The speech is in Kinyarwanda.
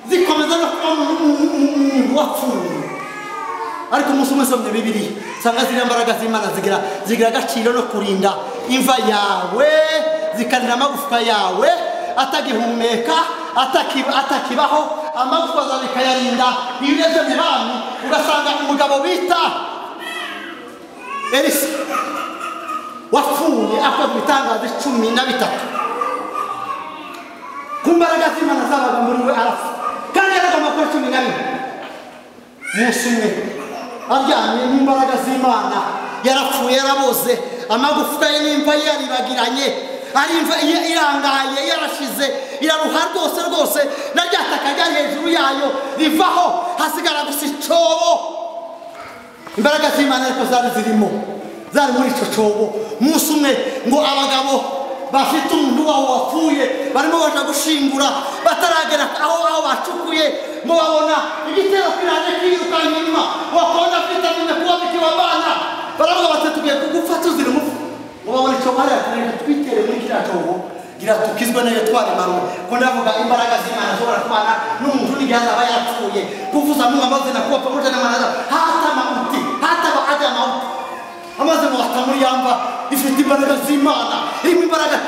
zikomeza no wapfuye. Ariko umunsi umwe nsomye Bibiliya sanga ziriya mbaraga z'Imana zigira agaciro no kurinda imva yawe, zikarinda amagufwa yawe atagihumeka, atakibaho, amagufwa zawe bikayarinda. Iyo urebye mu bami ugasanga umugabo bita Elisa wapfuye akoze ibitangaza 13 ku mbaraga z'Imana zabaga muri we arapfa, kandi yaragomba gukora 14. Umunsi umwe aryamye n'imbaraga z'Imana yarapfuye, yaraboze, amagufwa ye n'imva ye yaribagiranye, ari imva irangaye, yarashize, iraruha rwose, na ryataka ryari hejuru yayo rivaho, hasigara gusa icobo. Imbaraga z'Imana ariko zari muri ico cobo. Umunsi umwe ngo abagabo bafite umuntu wabo wapfuye barimo baje gushingura, bataragera aho bacukuye, ngo babona igitero kiraje kwirukanye inyuma, wakona afite kuba bikiwa abana, baravuga bati tugiye kugupfa tuzira umupfu. Ngo babona ico bari yakoreye twitere muri kiriya cobo, gira tukizwe nayo twari marume. Ko ndavuga imbaraga z'Imana zobora kubana n'umuntu n'igihaza aba yapfuye, kuvuza mu amaze na kuba pamoja n'amaraza hata mauti, hata baada ya mauti. Amaze mu atamuri yamba ifite imbaraga z'Imana, irimo imbaraga